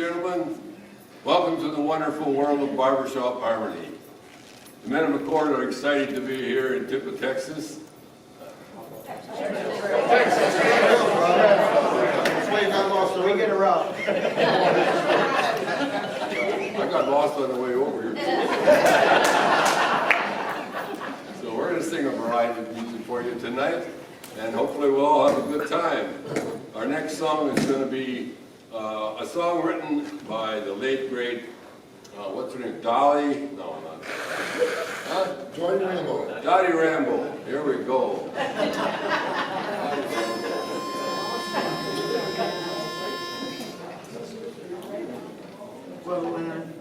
gentlemen, welcome to the wonderful world of barbershop harmony. The Men of A-Chord are excited to be here in Tippa, Texas. We get around. I got lost on the way over here. So we're going to sing a variety of music for you tonight, and hopefully we'll all have a good time. Our next song is going to be a song written by the late great, what's her name, Dolly? No, not Johnny Rambo. Dottie Rambo. Here we go. Well, 1,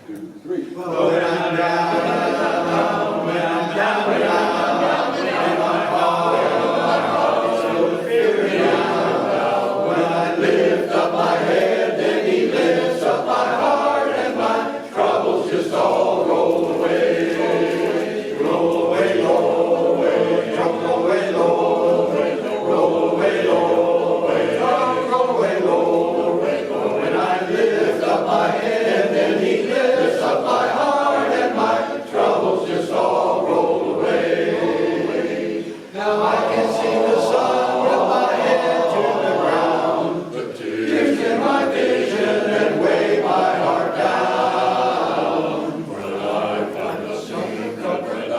2, 3. when I'm down, when I'm down, when I'm down, when my heart is so fearing down. When I lift up my head, then He lifts up my heart, and my troubles just all roll away. Roll away, roll away, roll away, roll away, roll away, roll away, roll away, roll away. When I lift up my head, then He lifts up my heart, and my troubles just all roll away. Now I can see the sun from my head to the ground, the tears in my vision and weigh my heart down. When I find the sun comfort, I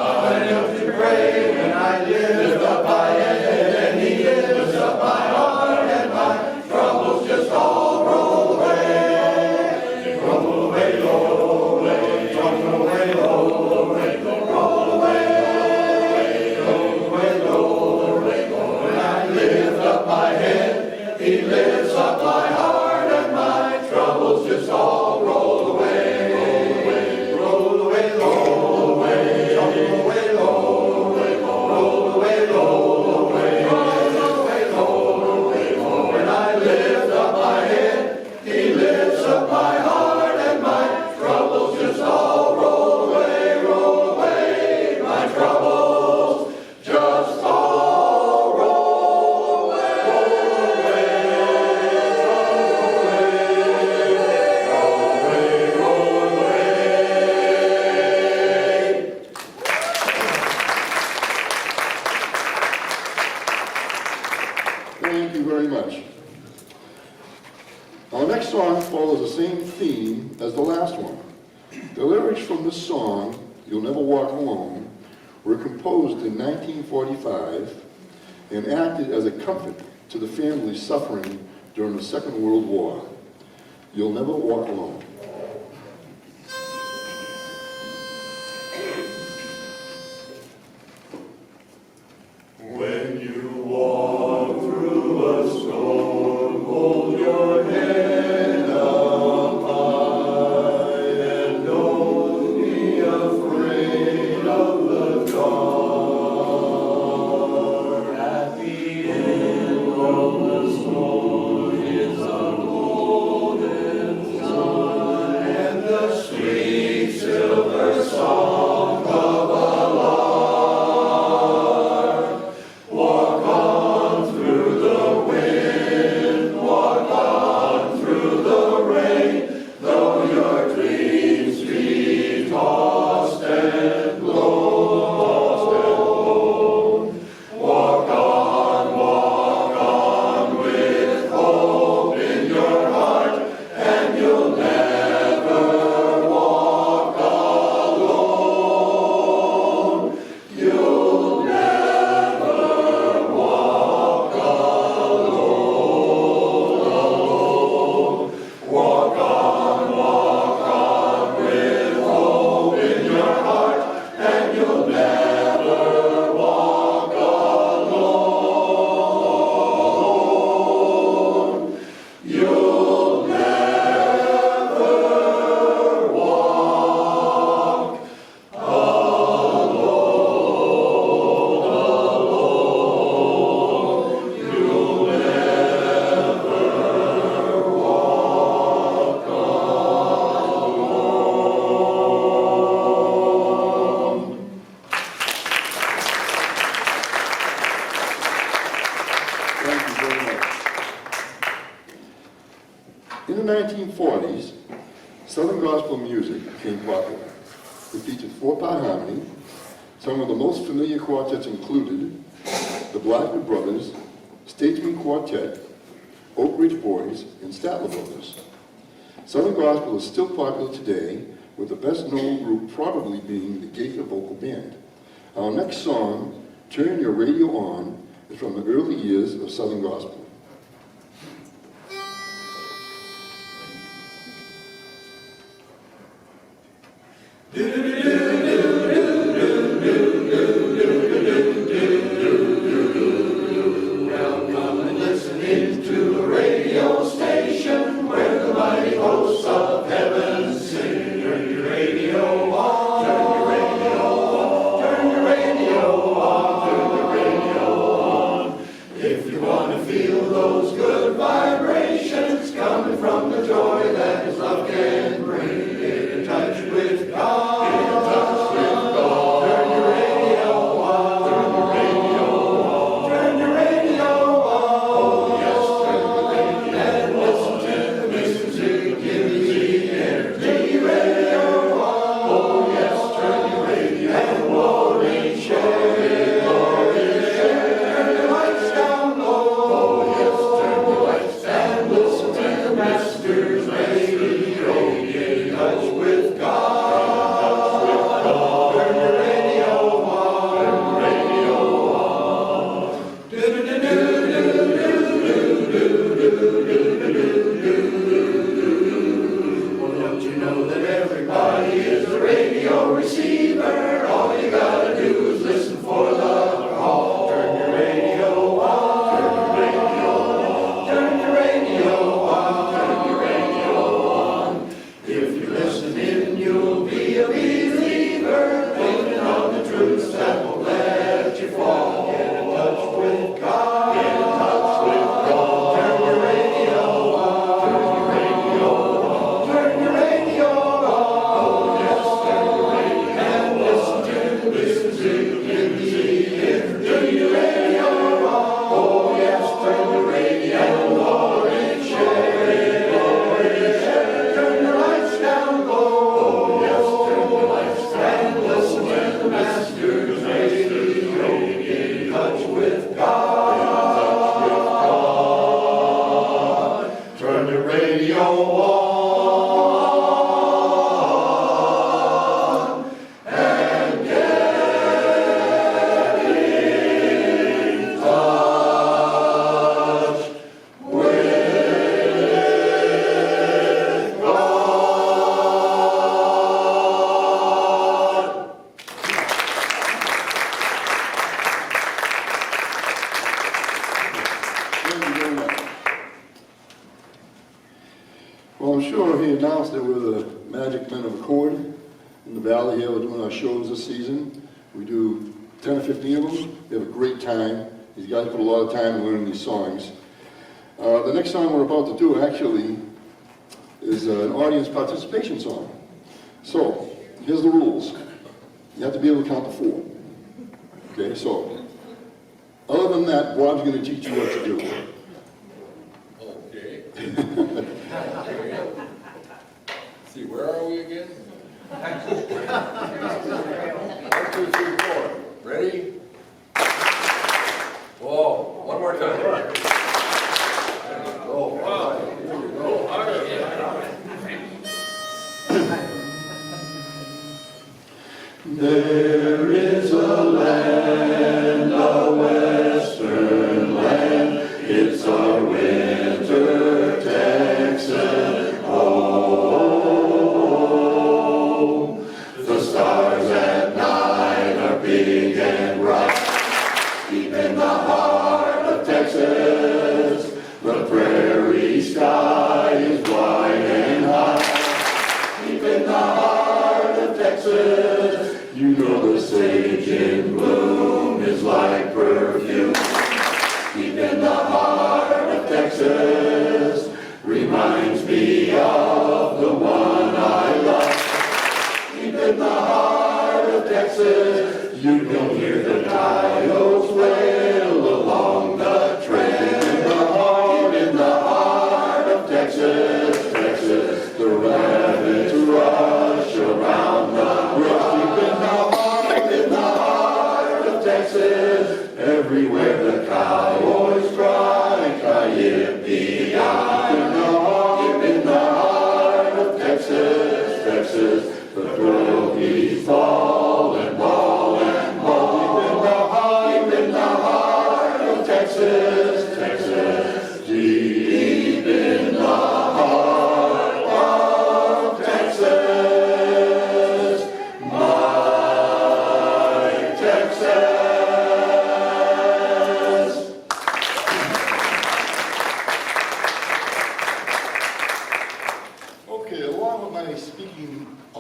have to pray. When I lift up my head, and He lifts up my heart, and my troubles just all roll away. Roll away, roll away, roll away, roll away, roll away, roll away, roll away. When I lift up my head, He lifts up my heart, and my troubles just all roll away. Roll away, roll away, roll away, roll away, roll away, roll away, roll away, roll away. When I lift up my head, He lifts up my heart, and my troubles just all roll away, roll away. My troubles just all roll away, roll away, roll away. Thank you very much. Our next song follows the same theme as the last one. The lyrics from this song, You'll Never Walk Alone, were composed in 1945 and acted as a comfort to the families suffering during the Second World War. You'll never walk alone. When you walk through a storm, hold your head up high, and don't be afraid of the dark. At the end of the storm is a golden sun. In the 1940s, Southern gospel music became popular. It featured four-part harmony. Some of the most familiar quartets included the Blackwood Brothers, Statesman Quartet, Oak Ridge Boys, and Statler Brothers. Southern gospel is still popular today, with the best-known group probably being the Gaither Vocal Band. Our next song, Turn Your Radio On, is from the early years of Southern gospel. Well, I'm sure he announced that we're the Magic Men of A-Chord in the Valley here. We're doing our shows this season. We do 10 or 15 of them. We have a great time. These guys put a lot of time in learning these songs. The next song we're about to do actually is an audience participation song. So, here's the rules. You have to be able to count to 4. Okay, so, other than that, Bob's going to teach you what to do. Okay. See, where are we again? 1, 2, 3, 4. Ready? Whoa, one more time. Go. Wow. Here we go. There is a land, a western land, it's our winter Texan home. The stars at night are big and bright, deep in the heart of Texas. The prairie sky is wide and high, deep in the heart of Texas. You know the sage in bloom is like perfume, deep in the heart of Texas. Reminds me of the one I love, deep in the heart of Texas. You can hear the coyotes wail along the trail, in the heart of Texas.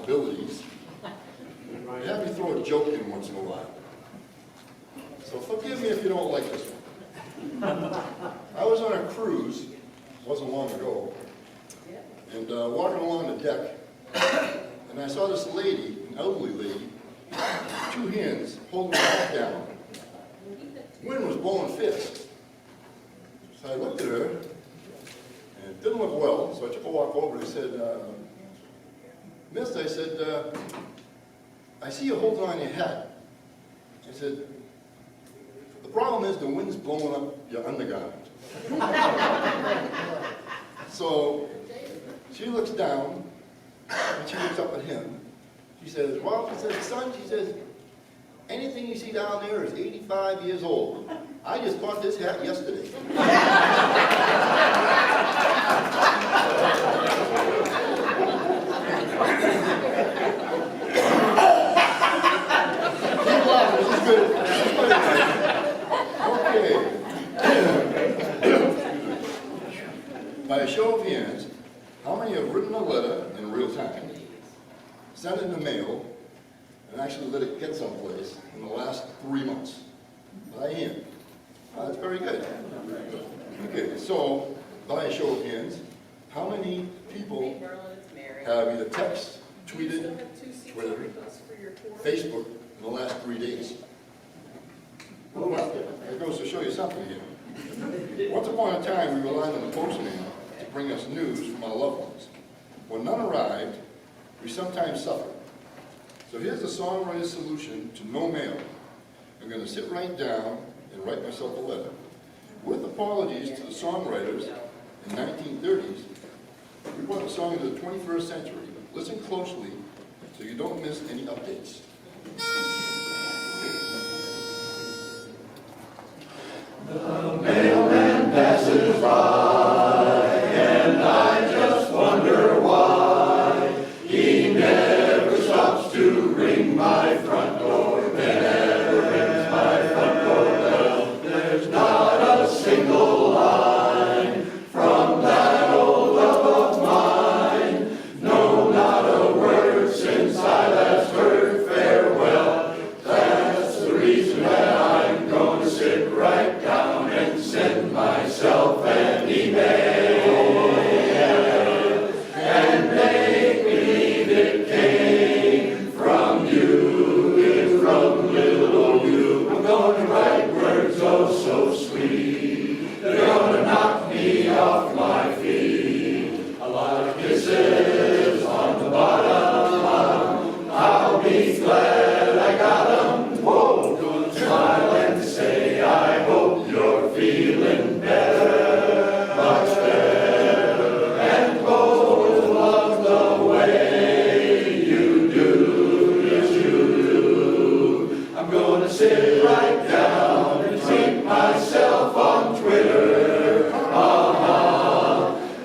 abilities, you have me throw a joke in once in a while. So forgive me if you don't like this one. I was on a cruise, wasn't long ago, and walking along the deck, and I saw this lady, an elderly lady, two hands holding her head down. Wind was blowing fierce. So I looked at her, and it didn't look well, so I took a walk over and I said, Miss, I said, I see you holding on your hat. I said, the problem is the wind's blowing up your undergarment. So she looks down, and she looks up at him. She says, well, she says, son, she says, anything you see down there is 85 years old. I just bought this hat yesterday. Keep laughing, this is good. Okay. By a show of hands, how many have written a letter in real time, sent it in the mail, and actually let it get someplace in the last 3 months? By hand. Oh, that's very good. Okay, so by a show of hands, how many people have either text, tweeted, Twitter, Facebook in the last 3 days? Well, it goes to show you something here. Once upon a time, we relied on the postman to bring us news from our loved ones. When none arrived, we sometimes suffered. So here's the songwriter's solution to no mail. I'm going to sit right down and write myself a letter. With apologies to the songwriters in the 1930s, we brought the song into the 21st century. Listen closely so you don't miss any updates. The mailman passes by, and I just wonder why he never stops to ring my front door. Never rings my front door bell. There's not a single line from that old love of mine. No, not a word since I last heard farewell. That's the reason that I'm going to sit right down and send myself an email and make believe it came from you, from little old you. I'm going to write words oh so sweet, they're going to knock me off my feet. A lot of kisses on the bottom, I'll be glad I got them. Whoa, good smile and say I hope you're feeling better, much better, and both love the way you do, yes you do. I'm gonna sit right down and tweet myself on Twitter,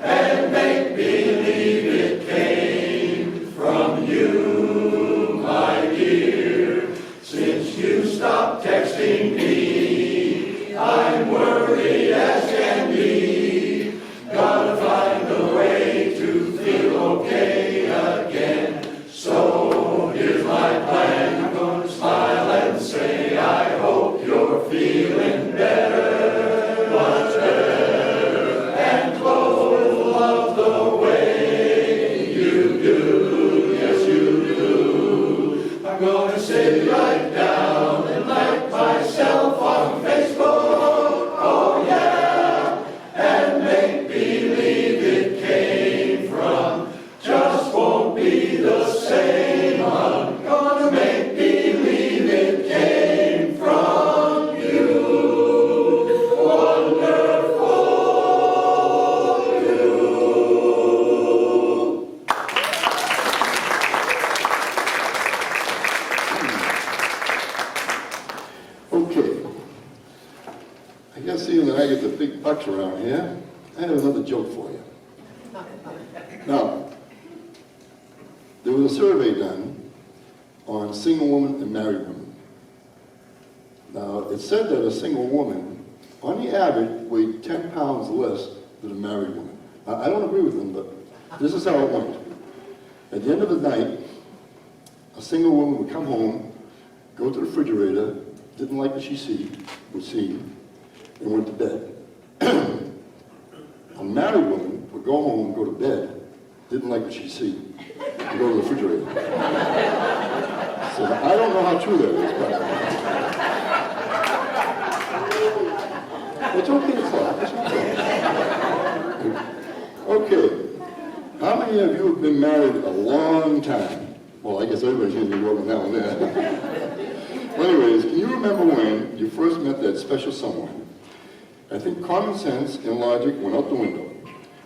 and make believe it came from you, my dear. Since you stopped texting me, I'm worried as can be. Gotta find a way to feel okay again. So here's my plan. I'm gonna smile and say I hope you're feeling better, much better, and both love the way you do, yes you do. I'm gonna sit right down and like myself on Facebook, oh yeah, and make believe it came from, just won't be the same. I'm gonna make believe it came from you, wonderful you. Okay. I guess seeing that I get the big bucks around here, I have another joke for you. Now, there was a survey done on single women and married women. Now, it said that a single woman, on the average, weighed 10 pounds less than a married woman. Now, I don't agree with them, but this is how it went. At the end of the night, single woman would come home, go to the refrigerator, didn't like what she would see, and went to bed. A married woman would go home, go to bed, didn't like what she see, and go to the refrigerator. So I don't know how true that is, but it's okay to clap. It's okay. Okay. How many of you have been married a long time? Well, I guess everybody's going to be working now and then. Well, anyways, can you remember when you first met that special someone? I think common sense and logic went out the window,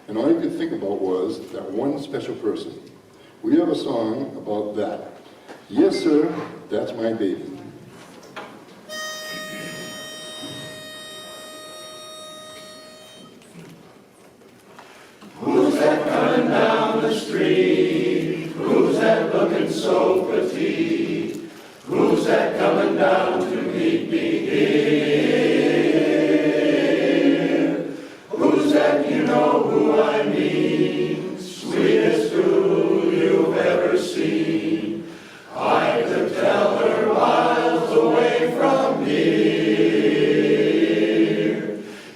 and all you could think about was that one special person. We have a song about that. Yes, sir, that's my baby. Who's that coming down the street? Who's that looking so petite? Who's that coming down to meet me here? Who's that, you know who I mean? Sweetest who you've ever seen. I could tell her miles away from here.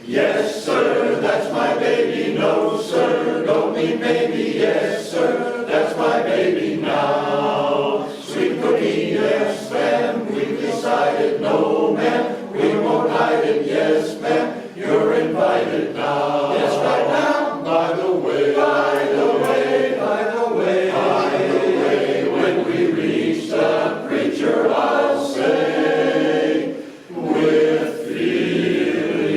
Yes, sir, that's my baby. No, sir, don't mean maybe. Yes, sir, that's my baby now. Sweet cookie, yes, ma'am. We've decided, no, ma'am. We won't hide it. Yes, ma'am. You're invited now. Yes, right now. By the way, by the way, by the way, by the way, when we reach the preacher, I'll say with feeling,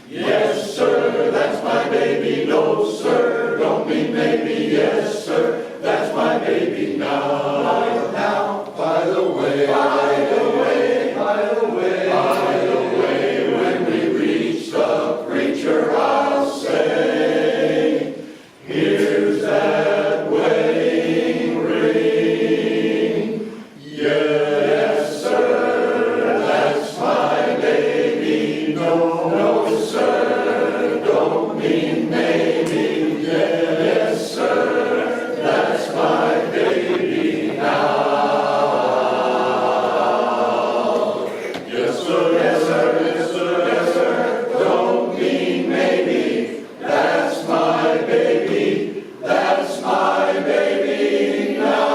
yes, sir, that's my baby. No, sir, don't mean maybe. Yes, sir, that's my baby now. Now, by the way, by the way, by the way, by the way, when we reach the preacher, I'll say, here's that wedding ring. Yes, sir, that's my baby. No, no, sir, don't mean maybe. Yes, sir, that's my baby now. Yes, sir, yes, sir, yes, sir, yes, sir, don't mean maybe. That's my baby. That's my baby now.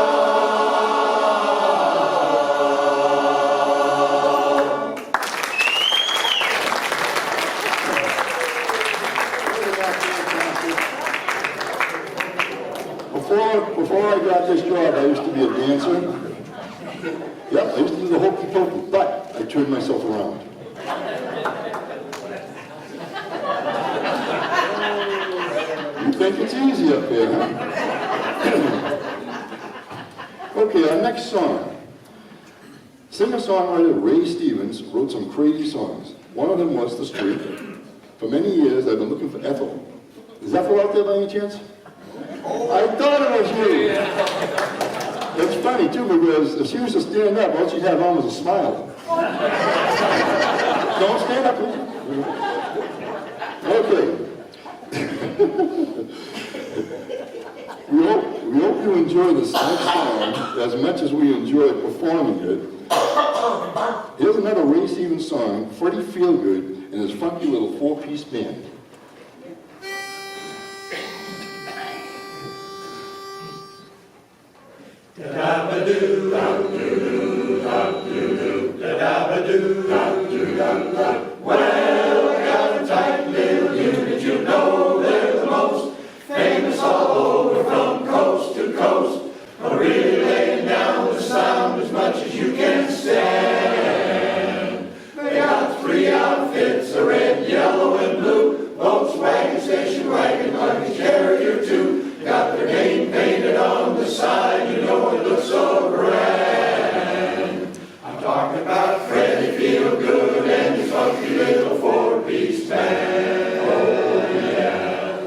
Before I got this job, I used to be a dancer. Yep, I used to do the hokey pokey, but I turned myself around. You think it's easy up there, huh? Okay, our next song. Singer-songwriter Ray Stevens wrote some crazy songs. One of them was The Street. For many years, I've been looking for Ethel. Is Ethel out there by any chance? I thought it was you. It's funny, too, because if she was to stand up, all she'd have on was a smile. Don't stand up, please. Okay. We hope you enjoy this next song as much as we enjoyed performing it. Here's another Ray Stevens song, Freddie Feelgood and his funky little four-piece band. Da-da-ba-doo, da-doo-doo, da-doo-doo, da-da-ba-doo, da-doo-doo. Well, I got a tight little unit, you know they're the most famous all over from coast to coast. Really laying down the sound as much as you can stand. They got 3 outfits, a red, yellow, and blue. Volkswagen, station wagon, luggage carrier too. Got their name painted on the side, you know it looks so grand. I'm talking about Freddie Feelgood and his funky little four-piece band. Oh yeah.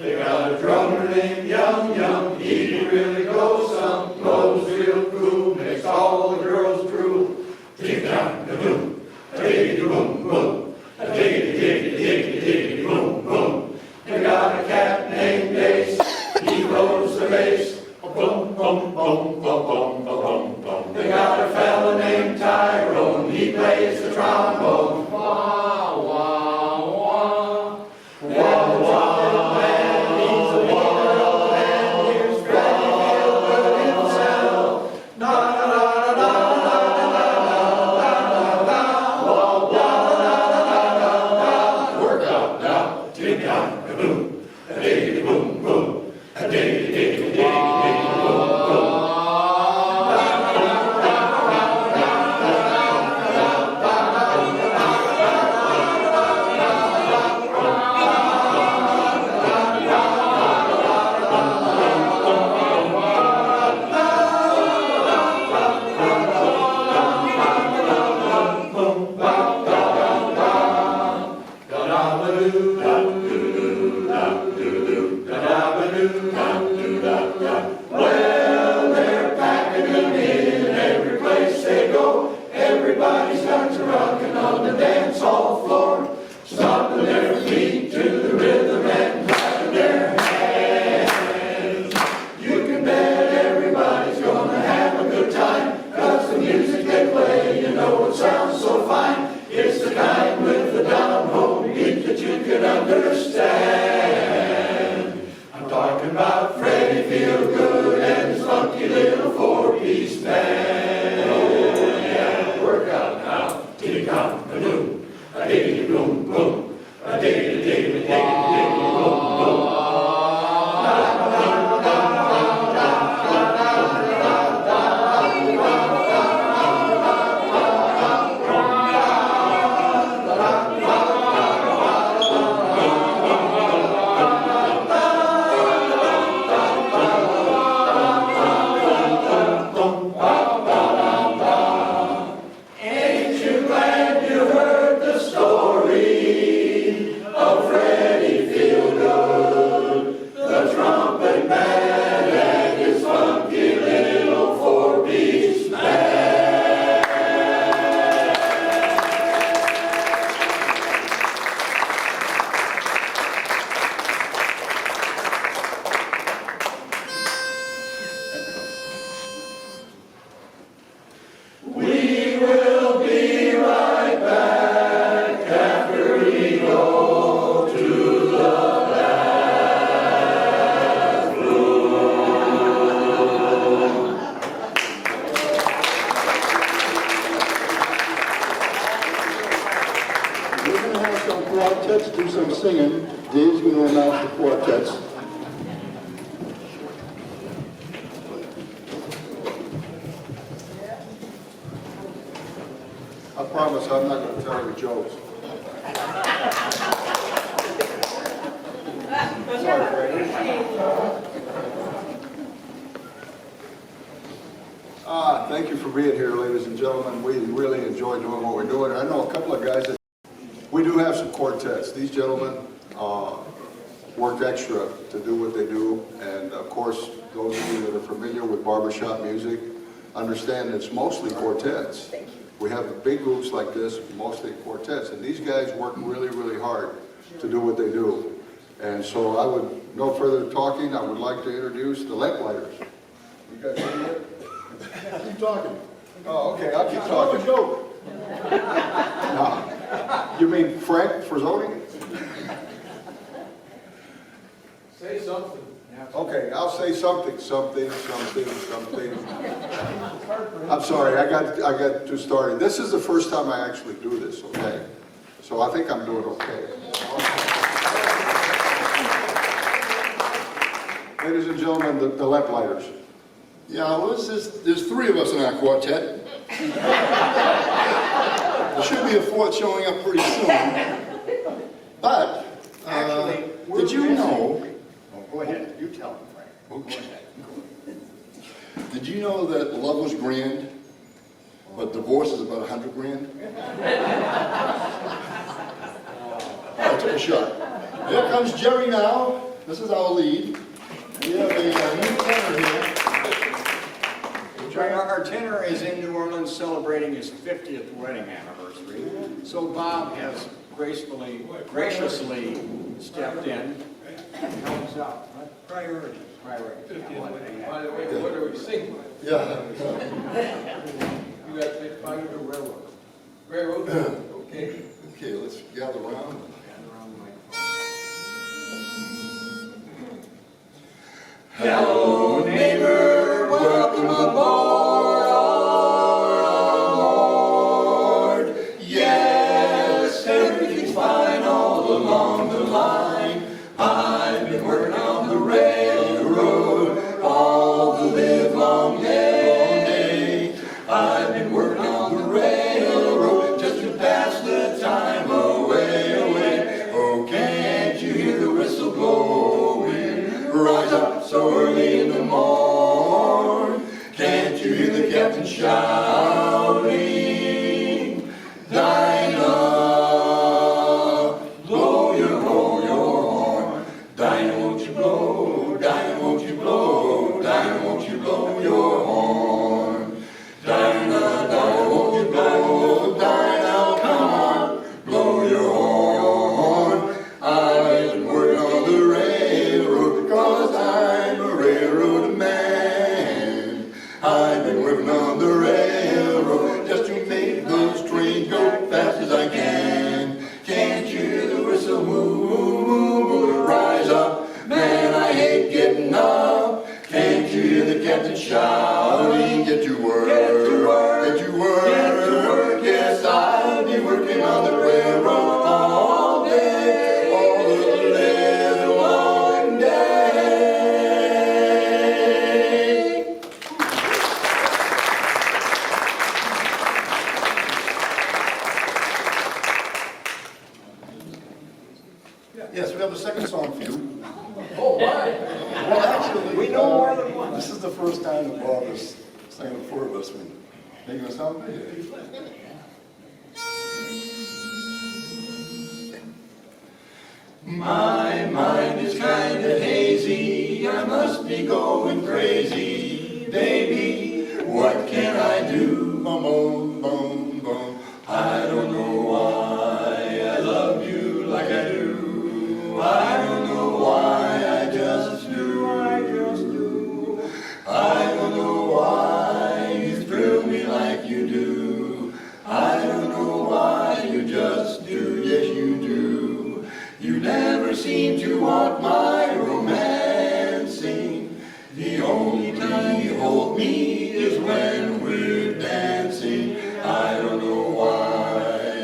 They got a drummer named Young, he really goes some, blows real cool, makes all the girls drool. Tick-tock-a-boom, tickety-boom, boom, tickety-tickety-tickety-tickety, boom, boom. They got a cat named Ace, he rolls the bass, boom, boom, boom, boom, boom. Well, they're packing them in every place they go. Everybody starts rocking on the dance hall floor, stomping their feet to the rhythm and clapping their hands. You can bet everybody's gonna have a good time, 'cause the music they play, you know it sounds so fine. It's the kind with the down-home beat that you can understand. I'm talking about Freddie Feelgood and his funky little four-piece band. Oh yeah, work out now. Tiddly-com-a-doom, a-diggity-boom-boom, a-diggity-diggity-diggity-diggity-boom-boom. Ain't you glad you heard the story of Freddie Feelgood, the trumpet man and his funky little four-piece band? We will be right back after we go to the We're going to have some quartets do some singing. Dave's going to announce the quartets. I promise I'm not going to tell you jokes. Sorry, Freddie. Thank you for being here, ladies and gentlemen. We really enjoy doing what we're doing. I know a couple of guys that we do have some quartets. These gentlemen work extra to do what they do, and of course, those of you that are familiar with barbershop music understand it's mostly quartets. We have the big groups like this, mostly quartets, and these guys work really, really hard to do what they do. And so I would, no further talking, I would like to introduce the Lamplighter's. You guys see it? Keep talking. Oh, okay, I'll keep talking. Joke. No. You mean Frank Frazzoni? Say something. Okay, I'll say something. I'm sorry, I got too started. This is the first time I actually do this, okay? So I think I'm doing okay. Ladies and gentlemen, the Lamplighter's. Yeah, well, there's three of us in our quartet. There should be a fourth showing up pretty soon. But, Actually, did you know... Oh, go ahead, you tell them, Frank. Okay. Did you know that love was grand, but divorce is about 100 grand? Oh, I took a shot. Here comes Jerry now. This is our lead. We have a new tenor here. Our tenor is in New Orleans celebrating his 50th wedding anniversary. So Bob has graciously stepped in and helps out. Priority. 50th wedding. By the way, what are we singing? Yeah. You got to find a railroad. Railroad? Okay. Okay, let's gather around. Hello, neighbor, welcome aboard. Yes, everything's fine all along the line. rise up so early in the morn. Can't you hear the captain shouting? Dinah, blow your horn. Dinah, won't you blow? Dinah, won't you blow? Dinah, won't you blow your horn? Dinah, Dinah, won't you blow? Dinah, come on, blow your horn. I've been working on the railroad because I'm a railroad man. I've been working on the railroad just to make those trains go fast as I can. Can't you hear the whistle? Rise up, man, I hate getting up. Can't you hear the captain shouting? Get to work, get to work, get to work, get to work. Yes, I'll be working on the railroad all day, all the live long day. Yes, we have a second song for you. Oh, my. Well, actually, We know more than one. this is the first time that Bob is singing for us. Making us sound good. My mind is kind of hazy, I must be going crazy. Baby, what can I do? Boom, boom, boom, boom. I don't know why I love you like I do. I don't know why I just do. I just do. I don't know why you thrill me like you do. I don't know why you just do. Yes, you do. You never seem to want my romancing. The only time you hold me is when we're dancing. I don't know why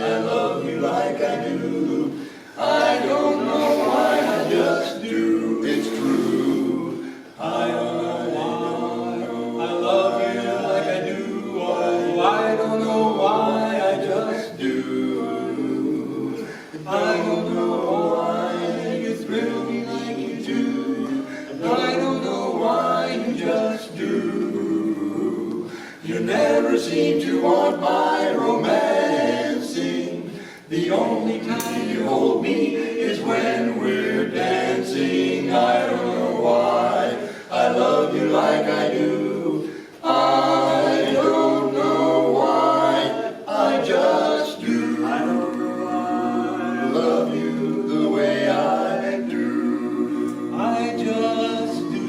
I love you like I do. I don't know why I just do. It's true. I don't know why I love you like I do. Oh, I don't know why I just do. I don't know why you thrill me like you do. I don't know why you just do. You never seem to want my romancing. The only time you hold me is when we're dancing. I don't know why I love you like I do. I don't know why I just do. I don't know why I love you the way I do. I just do.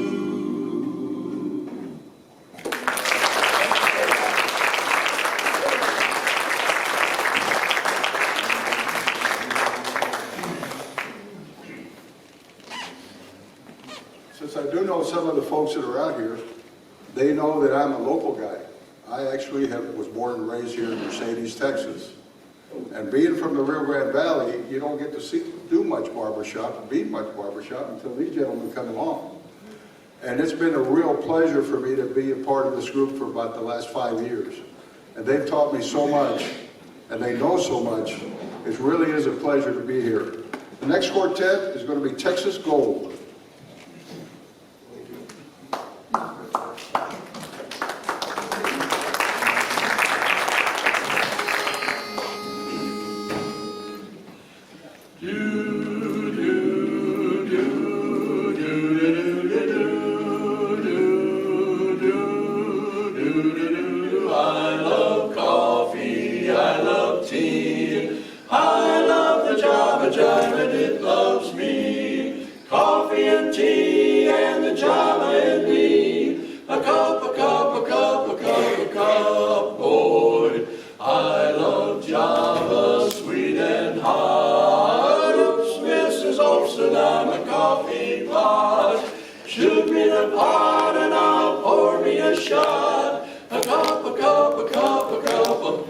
Since I do know some of the folks that are out here, they know that I'm a local guy. I actually was born and raised here in Mercedes, Texas. And being from the Rio Grande Valley, you don't get to do much barbershop, be much barbershop until these gentlemen come along. And it's been a real pleasure for me to be a part of this group for about the last 5 years. And they've taught me so much, and they know so much. It really is a pleasure to be here. The next quartet is going to be Texas Gold. I love coffee, I love tea, I love the Java Jive and it loves me. Coffee and tea and the Java and me. A cup, a cup, a cup, a cup, a cup, boy. I love Java, sweet and hot. Oops, Mrs. Olson, I'm a coffee pot. Shoot me the pot and I'll pour me a shot. A cup, a cup, a cup, a cup of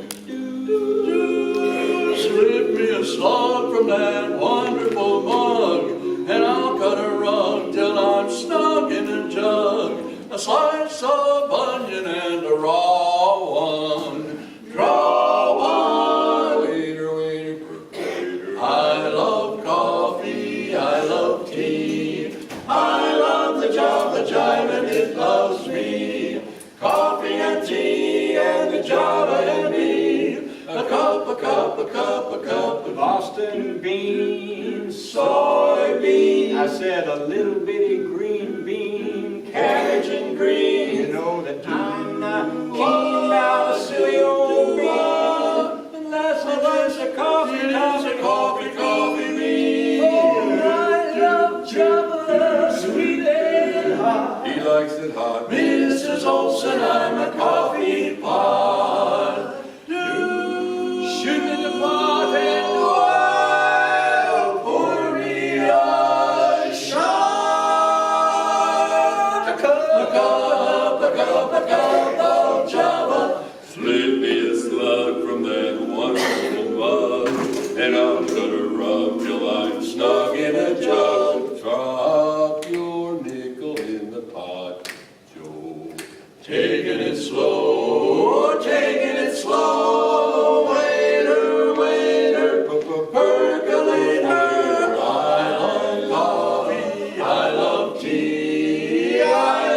slip me a slug from that wonderful mug, and I'll cut a rug till I'm snug in a jug. A slice of onion and a raw one. Draw one. Waiter, waiter, waiter. I love coffee, I love tea, I love Java jiving, it loves me. Coffee and tea and the Java and me. A cup, a cup, a cup, a cup of Boston beans, soybeans. I said a little bitty green bean, Cabbage and green. You know that I'm not keen about a silly old bean, unless it's a coffee, Coffee bean. Oh, I love Java, sweet and hot. He likes it hot. Mrs. Olson, I'm a coffee pot. Shoot in the pot and While pour me a shot. A cup of Java. Slip me a slug from that wonderful mug, and I'm gonna rub till I'm snug in a jug. Drop your nickel in the pot, Joe. Taking it slow, taking it slow. Waiter, waiter, percolator. I love coffee, I love tea, I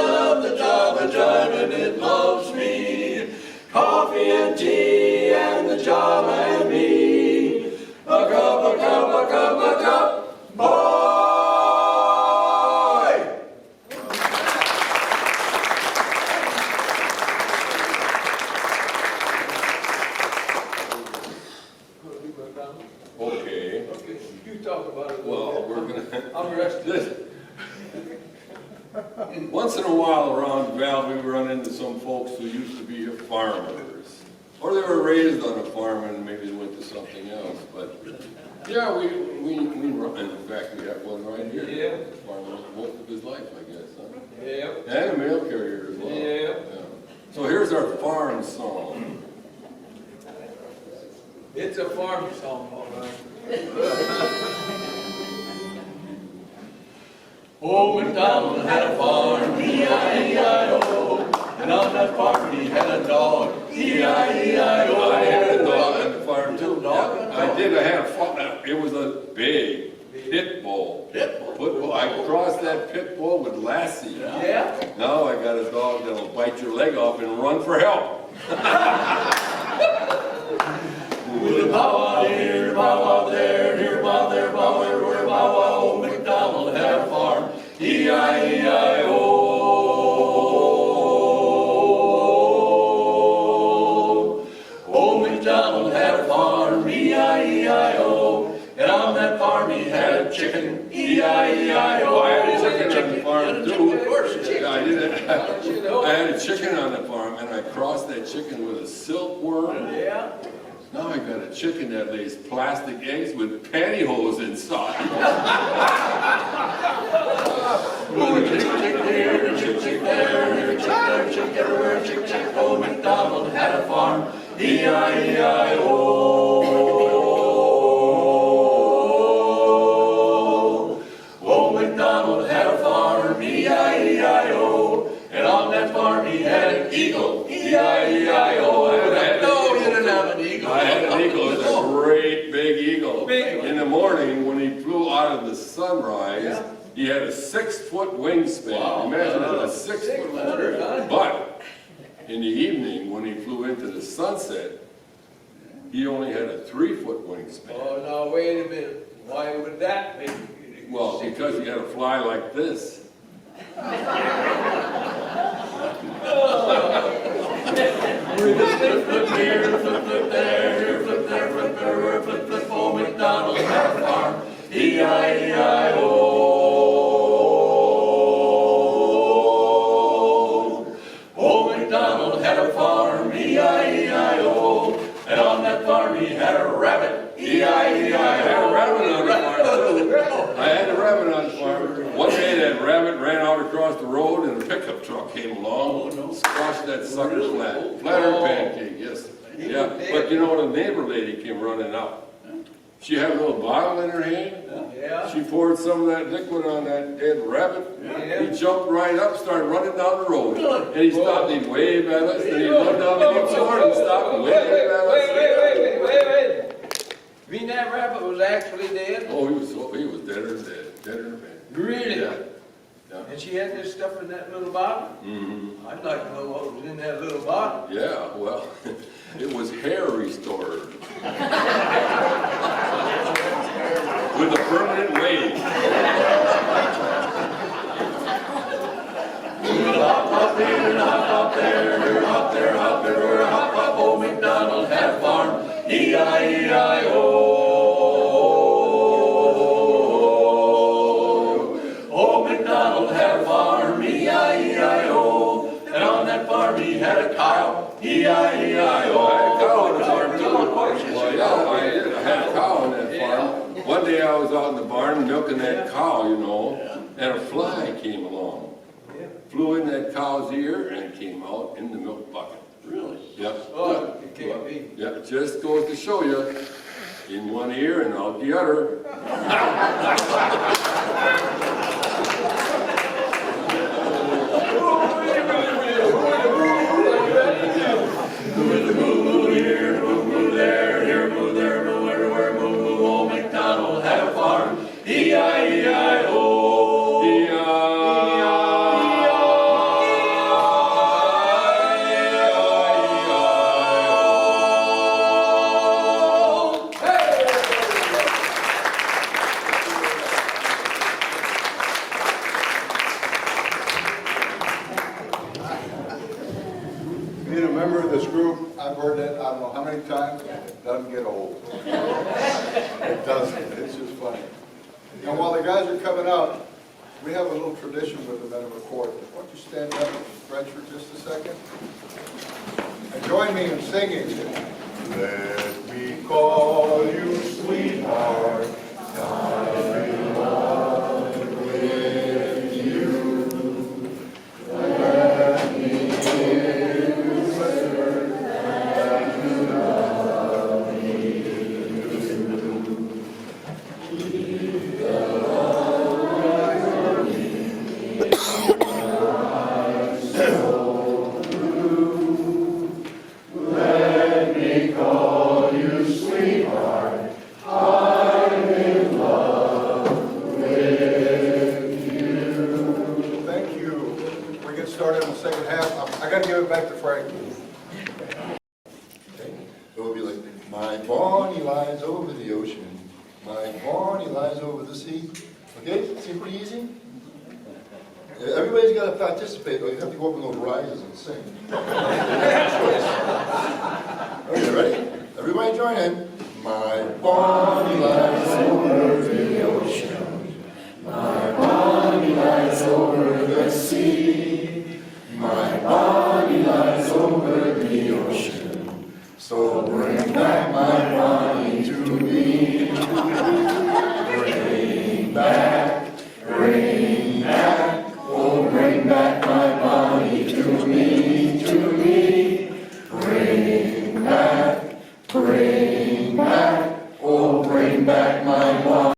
love the Java jive and it loves me. Coffee and tea and the Java and me. A cup, a cup, a cup, a cup, boy. Okay, Okay, you talk about it. well, we're gonna, I'm rested. this, once in a while around Valley, we run into some folks who used to be farmers. Or they were raised on a farm and maybe went to something else, but, yeah, we run, in fact, we have one right here. Yeah. Farmer most of his life, I guess, huh? Yeah. And a mail carrier as well. Yeah. So here's our farm song. It's a farm song, all right. Old MacDonald had a farm, E-I-E-I-O, and on that farm he had a dog, E-I-E-I-O. I had a dog on the farm too. Dog? Yeah, I did, I had a farm, it was a big pit bull. Pit bull? I crossed that pit bull with Lassie. Yeah? Now I got a dog that'll bite your leg off and run for help. With a bow wow here, bow wow there, here bow there, bow everywhere, bow wow. Old MacDonald had a farm, E-I-E-I-O. Old MacDonald had a farm, E-I-E-I-O. And on that farm he had a chicken, E-I-E-I-O. I had a chicken on the farm too. Of course, chicken. Yeah, I did it. You know. I had a chicken on the farm and I crossed that chicken with a silkworm. Yeah. Now I got a chicken that lays plastic eggs with pantyhose inside. Ooh, chick, chick here, chick, chick there, chick there, chick everywhere, chick, chick. Old MacDonald had a farm, E-I-E-I-O. Old MacDonald had a farm, E-I-E-I-O. And on that farm he had an eagle, E-I-E-I-O. No, you didn't have an eagle. I had an eagle, it was a great big eagle. Big one. In the morning, when he flew out of the sunrise, he had a 6-foot wingspan. Wow. Imagine that, a 6-foot 600, huh? wingspan. But in the evening, when he flew into the sunset, he only had a 3-foot wingspan. Oh, now, wait a minute. Why would that be? Well, because you gotta fly like this. Flip, flip here, flip, flip there, here, flip there, flip everywhere, flip, flip. Old MacDonald had a farm, E-I-E-I-O. Old MacDonald had a farm, E-I-E-I-O. And on that farm he had a rabbit, E-I-E-I-O. I had a rabbit on the farm too. I had a rabbit on the farm. One day that rabbit ran out across the road and a pickup truck came along, squashed that sucker flat. Flatter pancake, yes. Yeah, but you know, the neighbor lady came running up. She had a little bottle in her hand. Yeah. She poured some of that liquid on that dead rabbit. Yeah. He jumped right up, started running down the road. And he stopped, he'd wave at us, and he'd run down the next door and stop and wave at us. Wait. You mean that rabbit was actually dead? Oh, he was deader than dead, deader than dead. Really? Yeah. Yeah. And And she had this stuff in that little bottle? Mm-hmm. I'd like to know what was in that little bottle. Yeah, well, it was hair restored. With a permanent wave. Up here, up there, up there, up everywhere, up, old MacDonald had a farm, E-I-E-I-O. Old MacDonald had a farm, E-I-E-I-O. And on that farm he had a cow, E-I-E-I-O. I had a cow on the farm too. Well, yeah, I had a cow on that farm. One day I was out in the barn milking that cow, you know, and a fly came along. Flew in that cow's ear and came out in the milk bucket. Really? Yep. Oh, it can't be. Yeah, it just goes to show you, in one ear and out the other. Moo here, moo there, here, moo there, moo everywhere, moo. Old MacDonald had a farm, E-I-E-I-O. Being a member of this group, I've heard that I don't know how many times, it doesn't get old. It doesn't, it's just funny. And while the guys are coming up, we have a little tradition with the Men of A-Chord. Why don't you stand up and stretch for just a second? And join me in singing. Let me call you sweetheart, I belong with you. Let me call you sweetheart, I'm in love with you. Thank you. We get started in the second half. I got to give it back to Frank. Okay? It will be like, my Bonnie lies over the ocean, my Bonnie lies over the sea. Okay? Seem pretty easy? Everybody's got to participate, though. You have to go up in those rises and sing. Okay, ready? Everybody join in. My Bonnie lies over the ocean, my Bonnie lies over the sea, my Bonnie lies over the ocean. So bring back my Bonnie to me. Bring back, oh bring back my Bonnie to me, to me. Bring back, oh bring back my Bonnie.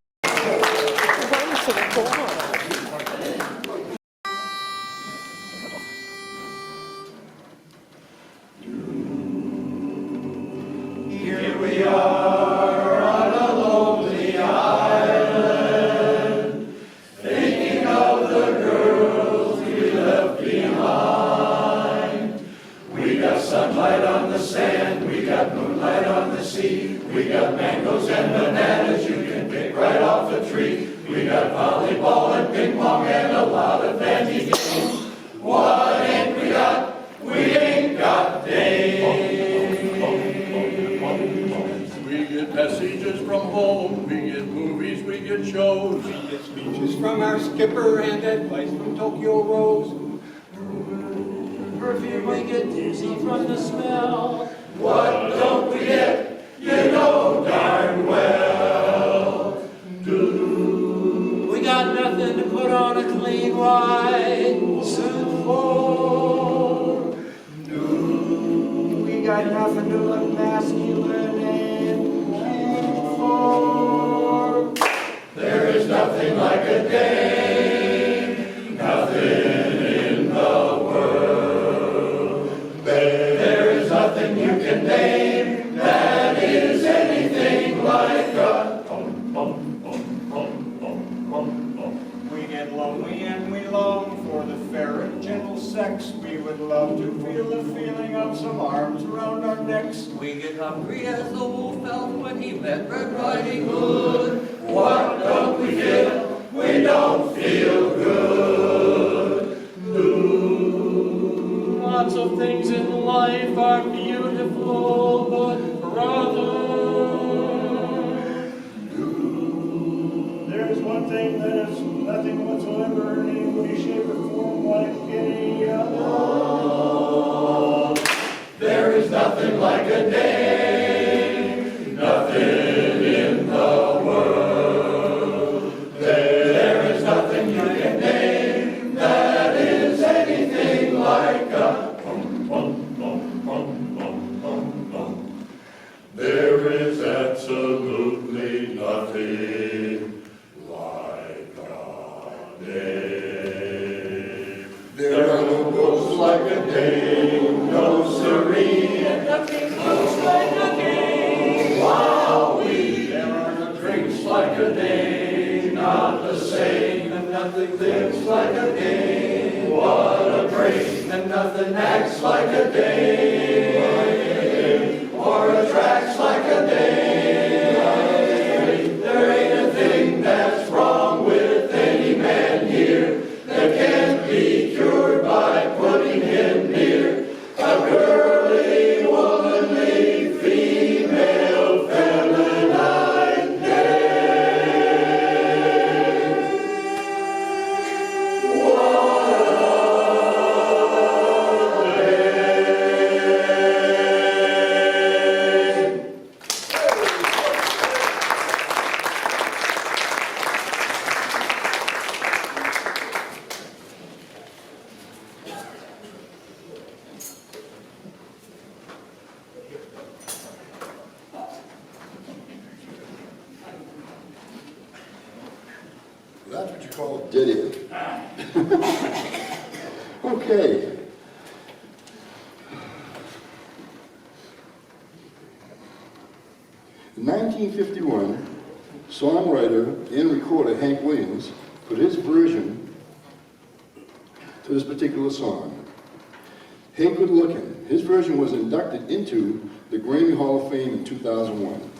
Here we are on a lonely island, thinking of the girls we left behind. We got sunlight on the sand, we got moonlight on the sea, we got mangoes and bananas you can pick right off a tree. We got volleyball and ping pong and a lot of fancy games. What ain't we got? We ain't got days. We get messages from home, we get movies, we get shows. We get speeches from our skipper and advice from Tokyo Rose. Perfume, we get dizzy from the smell. What don't we get? You know darn well. We got nothing to put on a clean white suit for. We got nothing to look masculine and cute for. There is nothing like a dame, nothing in the world. There is nothing you can name that is anything like a We get get lonely and we long for the fair and gentle sex. We would love to feel the feeling of some arms around our necks. We get hungry as the wolf felt when he met Red Riding Hood. What don't we feel? We don't feel good. Lots of things in life are beautiful, but brother, There's one thing that is nothing whatsoever in any way, shape, or form like any other. there is nothing like a day, nothing in the world. There is nothing you can name that is anything like a There is absolutely nothing like a day. There are no ghosts like a day, no serene, and nothing looks like a day. Wowee! There are no drinks like a day, not the same, and nothing lives like a day. What a drink, and nothing acts like a day, or attracts like a day. There ain't a thing that's wrong with any man here that can't be cured by putting him near a girly, womanly, female, feminine day. That's what you call a dead end. Okay. In 1951, songwriter and recorder Hank Williams put his version to this particular song. Hey Good Lookin'. His version was inducted into the Grammy Hall of Fame in 2001.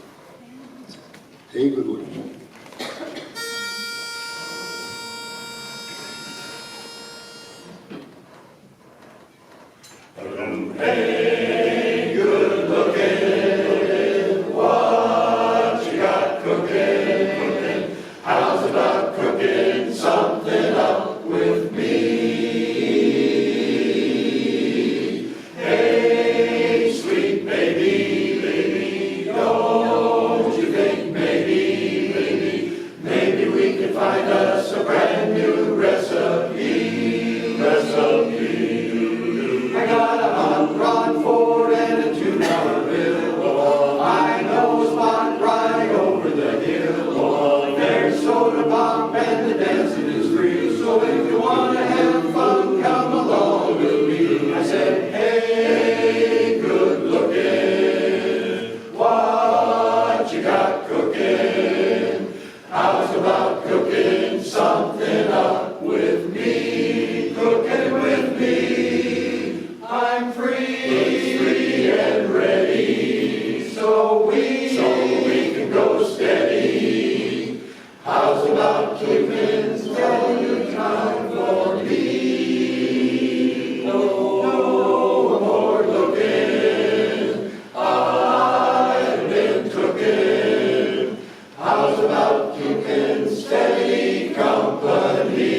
Hey Good Lookin'. Hey, good looking, what you got cooking? How's about cooking something up with me? Hey, sweet baby, don't you think maybe we can find us a brand new recipe? I got a hot rod for and a 2-dollar bill. I know a spot right over the hill. There's soda pop and the dancing is free. So if you want to have fun, come along with me. I said, hey, good looking, what you got cooking? How's about cooking something up with me? Cooking with me. I'm free and ready, so we can go steady. How's about keeping steady time for me? No more looking, I've been cooking. How's about keeping steady company?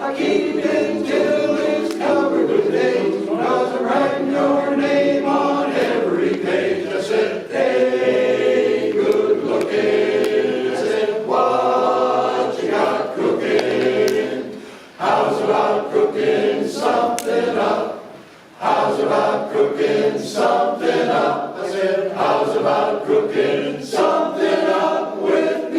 I keep it till it's covered with dates, 'cause I'm writing your name on every page. I said, hey, good looking. I said, what you got cooking? How's about cooking something up? How's about cooking something up? I said, how's about cooking something up with me?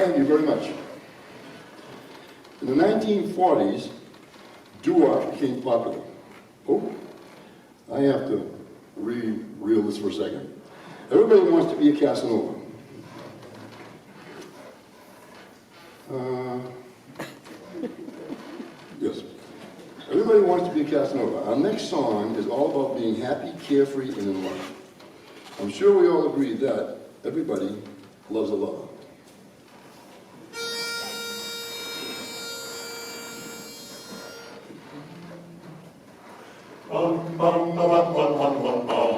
Thank you very much. In the 1940s, doo-wop became popular. Oh, I have to reel this for a second. Everybody wants to be a Casanova. Yes. Everybody wants to be a Casanova. Our next song is all about being happy, carefree, and in love. I'm sure we all agree that everybody loves a lover.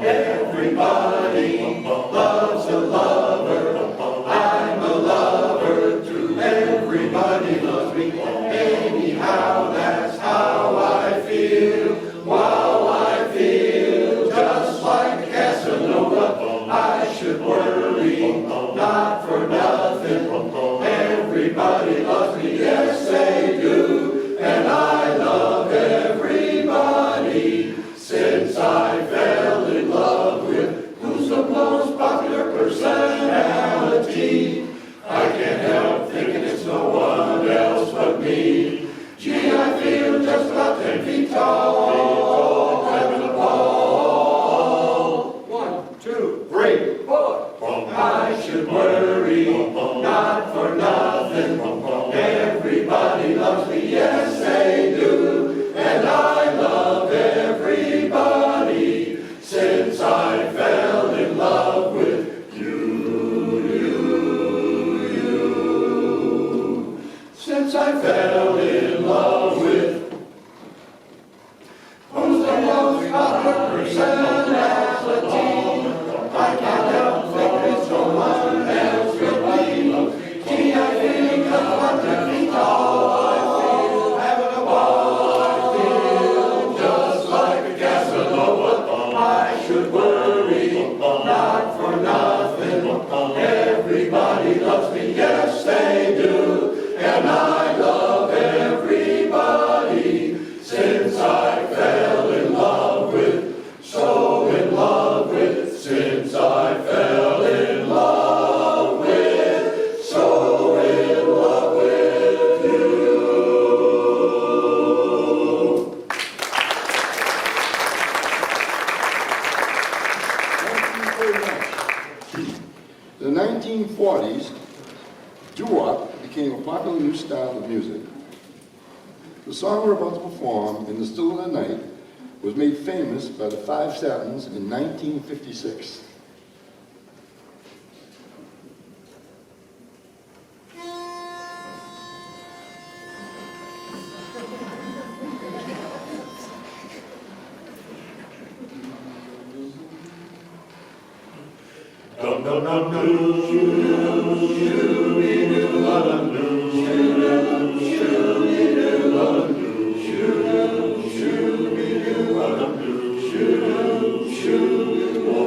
Everybody loves a lover. I'm a lover too. Everybody loves me. Anyhow, that's how I feel. Wow, I feel just like Casanova. I should worry, not for nothing. Everybody loves me, yes they do. And I love everybody. Since I fell in love with who's the most popular personality, I can't help thinking it's no one else but me. Gee, I feel just about 10 feet tall, having a ball. 1, 2, 3, 4. I should worry, not for nothing. Everybody loves me, yes they do. And I love everybody. Since I fell in love with you. Since I fell in love with who's the most popular personality, I can't help thinking it's no one else but me. Gee, I feel just about 10 feet tall. I feel having a ball. I feel just like a Casanova. I should worry, not for nothing. Everybody loves me, yes they do. And I love everybody. Since I fell in love with, so in love with, since I fell in love with, so in love with you. Thank you very much. In the 1940s, doo-wop became a popular new style of music. The song we're about to perform, In the Still of the Night, was made famous by the Five Satins in 1956.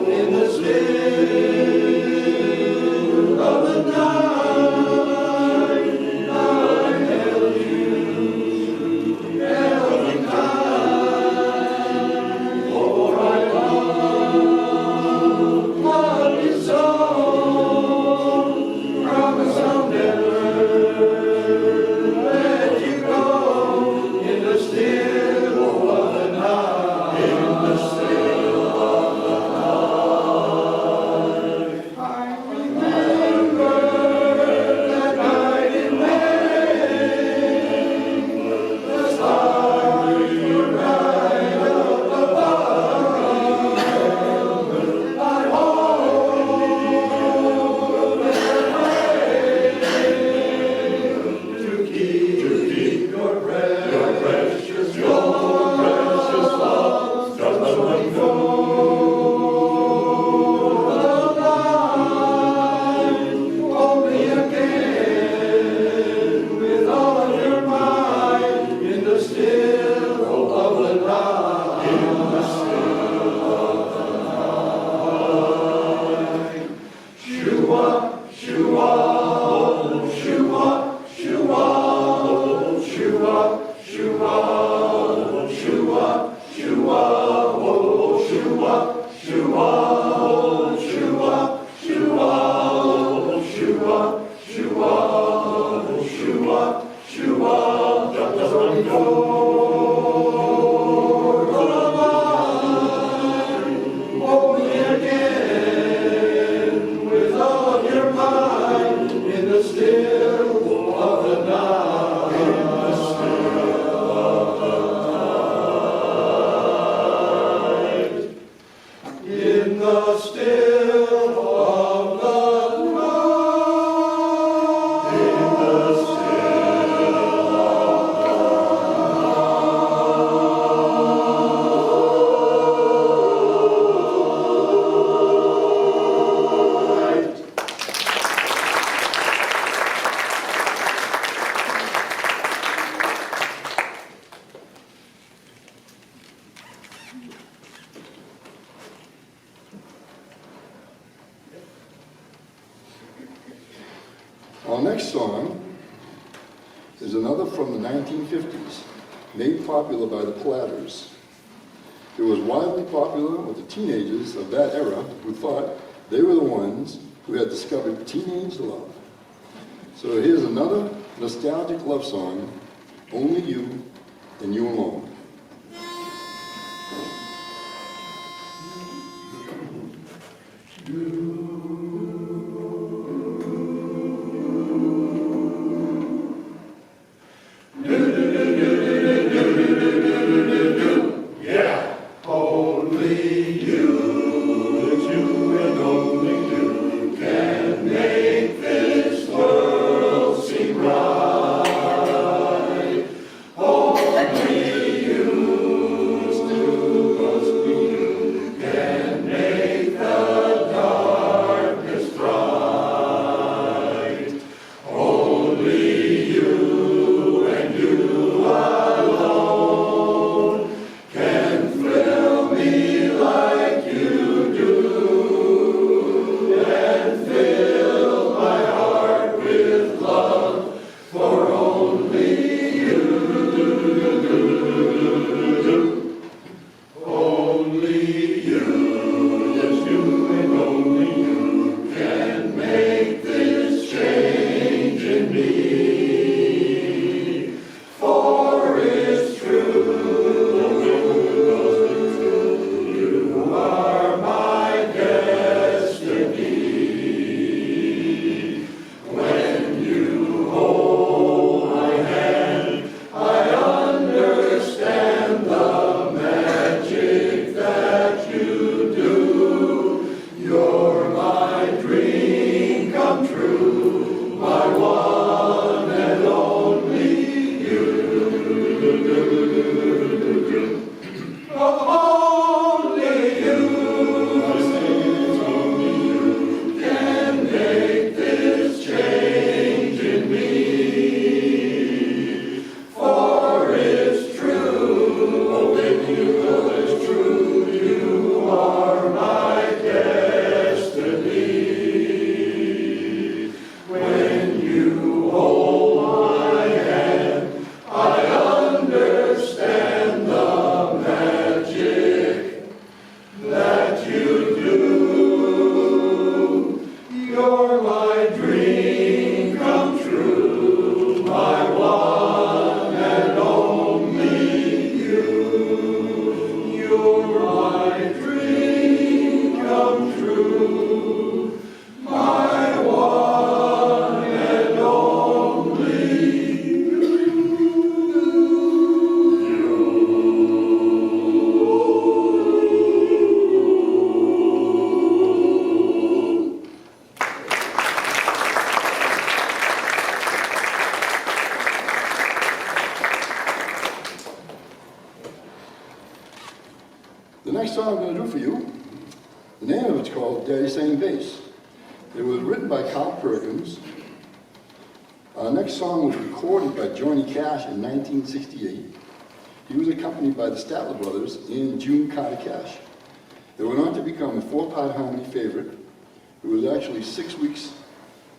In the still of the night, I held you, held you tight, for I love you so. Promise I'll never Our next song is another from the 1950s, made popular by the Platters. It was widely popular with the teenagers of that era who thought they were the ones who had discovered teenage love. So here's another nostalgic love song, Only You and You Alone. The next song I'm going to do for you, the name of it's called Daddy Sang Bass. It was written by Carl Perkins. Our next song was recorded by Johnny Cash in 1968. He was accompanied by the Statler Brothers and June Carter Cash. It went on to become a 4-part harmony favorite. It was actually 6 weeks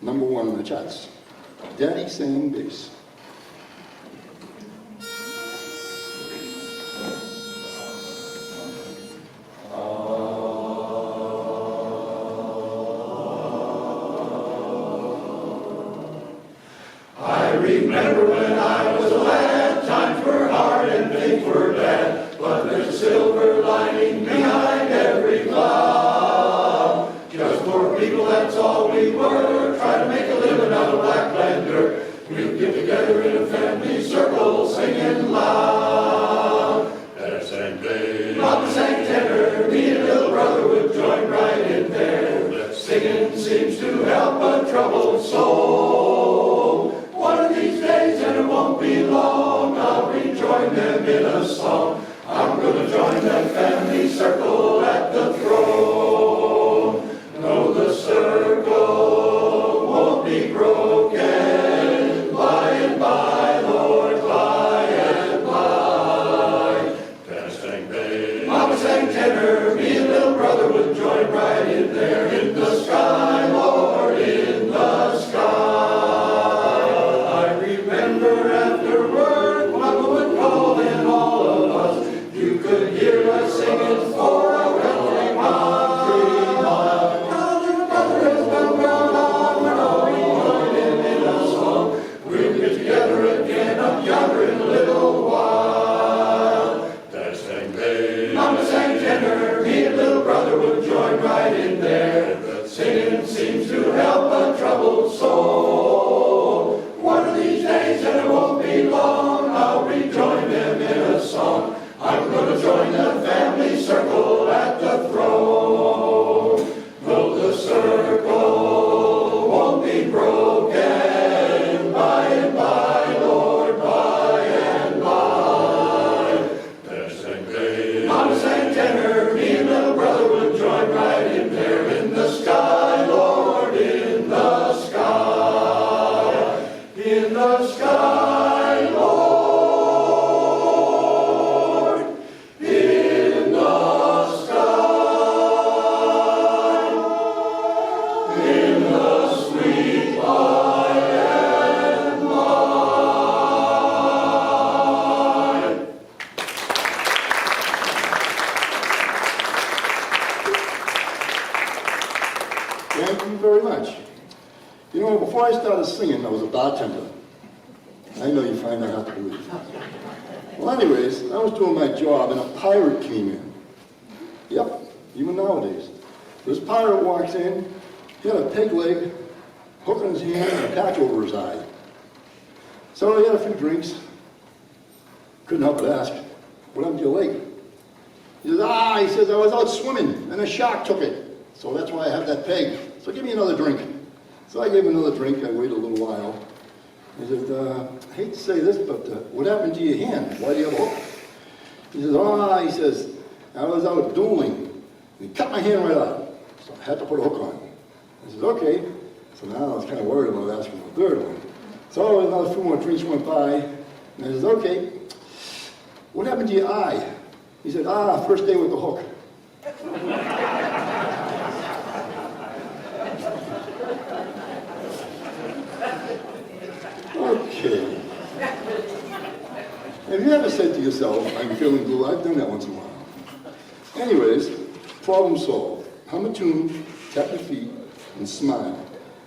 #1 in the charts. Daddy Sang Bass. Remember when I was a lad, times were hard and things were bad, but there's a silver lining behind every cloud. Just poor people, that's all we were, trying to make a living out of blackland dirt. We'd get together in a family circle, singing loud. Daddy sang bass, Papa sang tenor, me and little brother would join right in there. Singing seems to help a troubled soul. One of these days, and it won't You know, before I started singing, I was a bartender. I know you find that hard to believe. Well, anyways, I was doing my job and a pirate came in. Yep, even nowadays. This pirate walks in, he had a peg leg, hook in his hand, and a patch over his eye. So he had a few drinks. Couldn't help but ask, what happened to your leg? He says, he says, I was out swimming and a shark took it. So that's why I have that peg. So give me another drink. So I gave him another drink. I waited a little while. He said, I hate to say this, but what happened to your hand? Why do you have a hook? He says, he says, I was out dueling. And he cut my hand right out. So I had to put a hook on. I said, okay. So now I was kind of worried about asking for a third one. So another few more drinks went by. And I said, okay, what happened to your eye? He said, first day with the hook. Okay. Have you ever said to yourself, I'm feeling blue? I've done that once in a while. Anyways, problem solved. Hum a tune, tap your feet, and smile.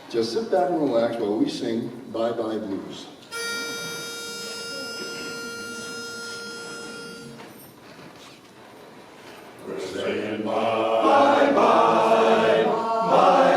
Just sit back and relax while we sing Bye Bye Blues. We're saying bye, bye, bye,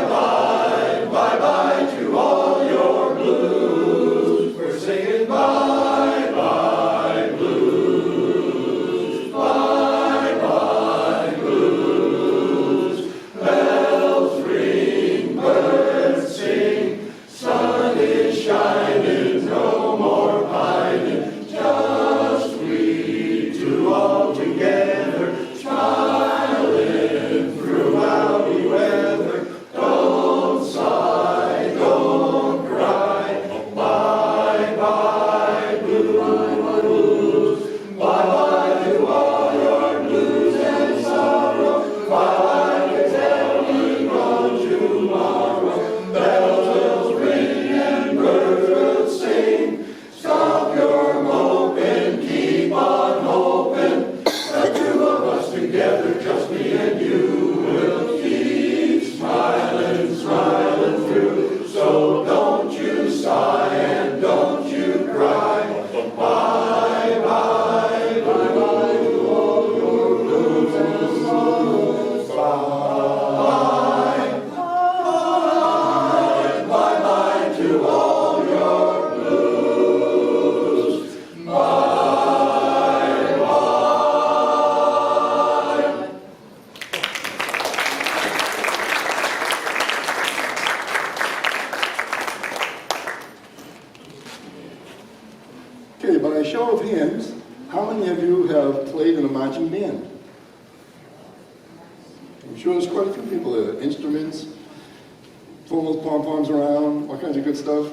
bye, bye, bye to all your blues. We're saying bye, bye, blues, bye, bye, blues. Bells ring, birds sing, sun is shining, no more pining, just we two all together. Smiling through cloudy weather, don't sigh, don't cry. Bye bye blues, bye bye to all your blues and sorrow. Bye to telling on tomorrow. Bells will ring and birds will sing. Stop your moping, keep on hoping. The two of us together, just me and you, will keep smiling, smiling through. So don't you sigh and don't you cry. Bye, bye, bye, bye to all your blues and sorrows. Bye, bye, bye, bye to all your blues. Bye. Okay, by a show of hands, how many of you have played in a marching band? I'm sure there's quite a few people there. Instruments, throwing those pom-poms around, all kinds of good stuff.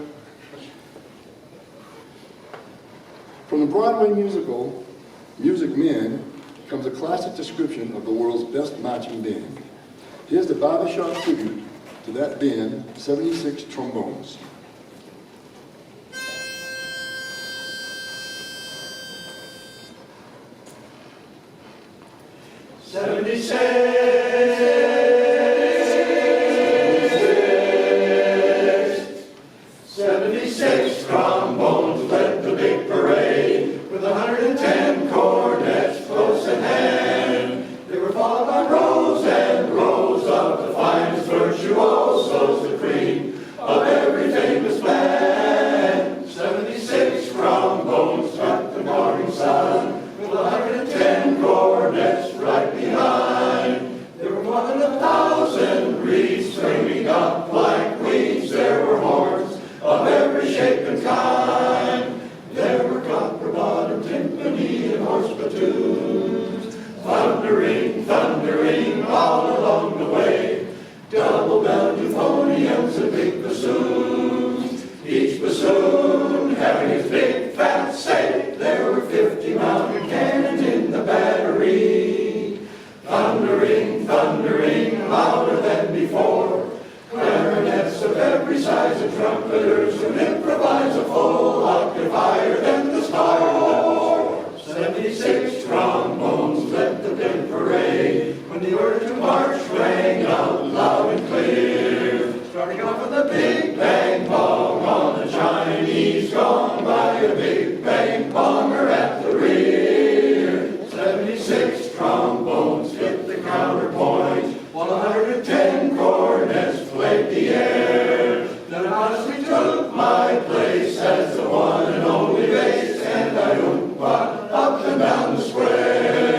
From the Broadway musical, Music Man, comes a classic description of the world's best marching band. Here's the barbershop tribute to that band, 76 trombones. 76 trombones led the big parade, with 110 cornets close at hand. They were followed by rows and rows of the finest virtuosos, the cream of every famous band. 76 trombones struck the morning sun, with 110 cornets right behind. There were more than 1,000 reeds streaming up like weeds. There were horns of every shape and kind. There were copper bottom, timpani, and horse spittoons, thundering, thundering all along the way. Double-bell euphoniums and big bassoons, each bassoon having his big fat say. There were 50 mounted cannons in the battery, thundering, thundering louder than before. Clarinets of every size and trumpeters who improvise a full octave higher than the star. 76 trombones led the big parade when the order to march rang out loud and clear. Starting off with a big bang a big bang bomber at the rear. 76 trombones hit the counterpoint, while 110 cornets flayed the air. Then I honestly took my place as the one and only bass, and I oompa up and down the square.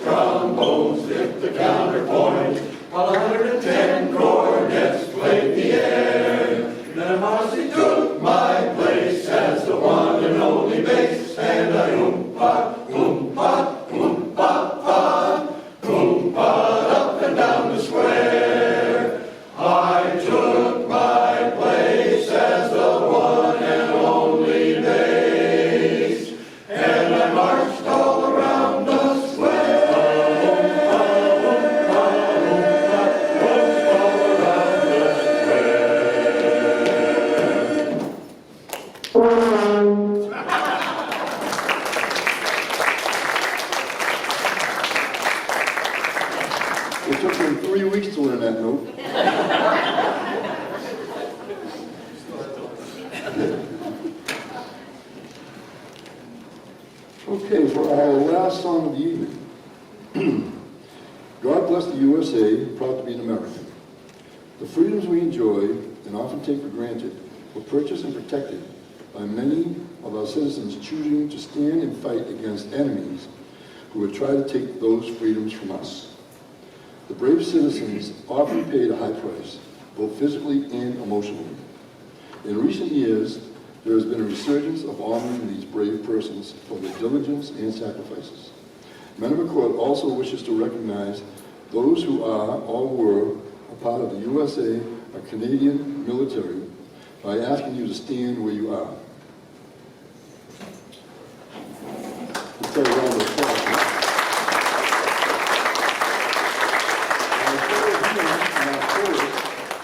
Trombones hit the counterpoint, while 110 cornets played the air. Then I modestly took my place as the one and only bass, and I oompa, oompa, oompa, pa, oompa up and down the square. I took my place as the one and only bass, and I marched all around the square. It took him 3 weeks to learn that note. Okay, for our last song of the evening. God bless the USA, proud to be an American. The freedoms we enjoy and often take for granted were purchased and protected by many of our citizens choosing to stand and fight against enemies who would try to take those freedoms from us. The brave citizens often paid a high price, both physically and emotionally. In recent years, there has been a resurgence of honoring these brave persons for their diligence and sacrifices. Men of A-Chord also wishes to recognize those who are or were a part of the USA or Canadian military by asking you to stand where you are. Let's take a round of applause.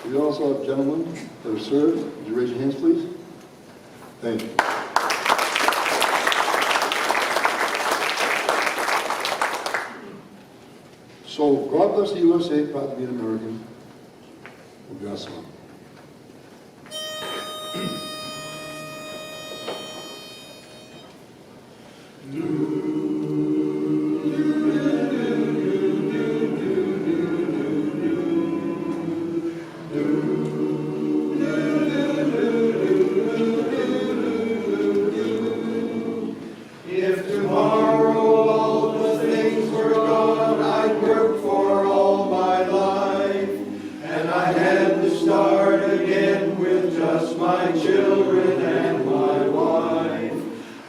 We also have gentlemen that have served. Would you raise your hands, please? Thank you. So, God bless the USA, proud to be an American. We'll be our song. If tomorrow all the things were gone I'd worked for all my life, and I had to start again with just my children and my wife,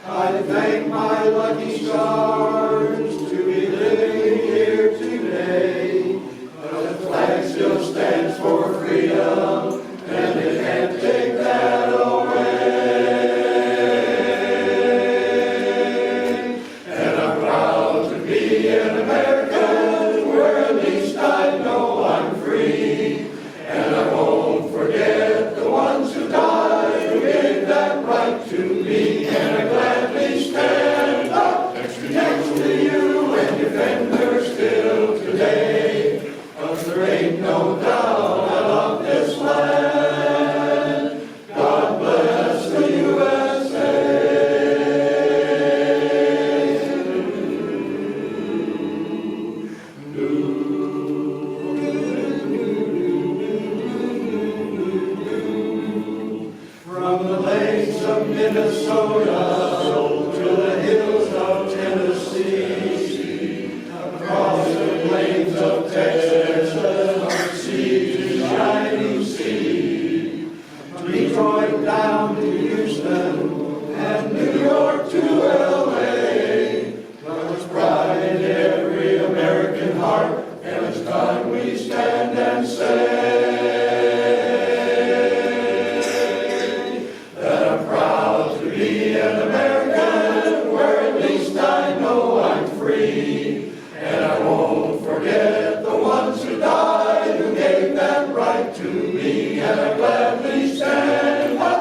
I'd thank my lucky stars to be living here today. But the flag still stands for freedom, and they can't take that away. An American, where at least I know I'm free, and I won't forget the ones who died, who gave that right to me, and I gladly stand up next to you and defend her still today. 'Cause there ain't no doubt I love this land. God bless the USA. From the lakes of Minnesota to the hills of Tennessee, across the plains of Texas, from sea to shining sea, from Detroit down to Houston and New York to LA, there's pride in every American heart, and it's time we stand and say that I'm proud to be an American, where at least I know I'm free, and I won't forget the ones who died, who gave that right to me, and I gladly stand up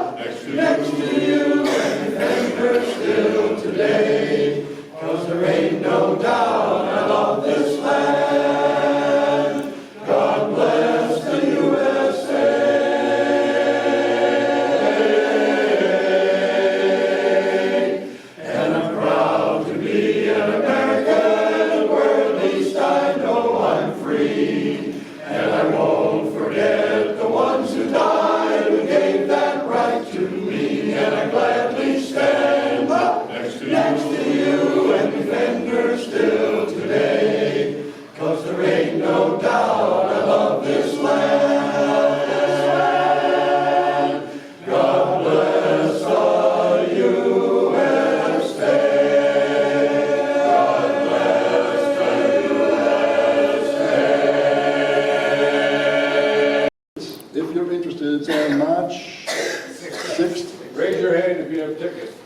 It's on March 6th. Raise your hand if you have tickets.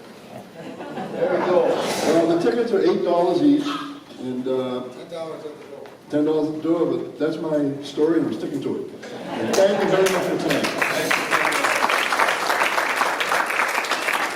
There we go. Well, the tickets are $8 each, and $10 at the door, but that's my story, and I'm sticking to it. And thank you very much for tonight.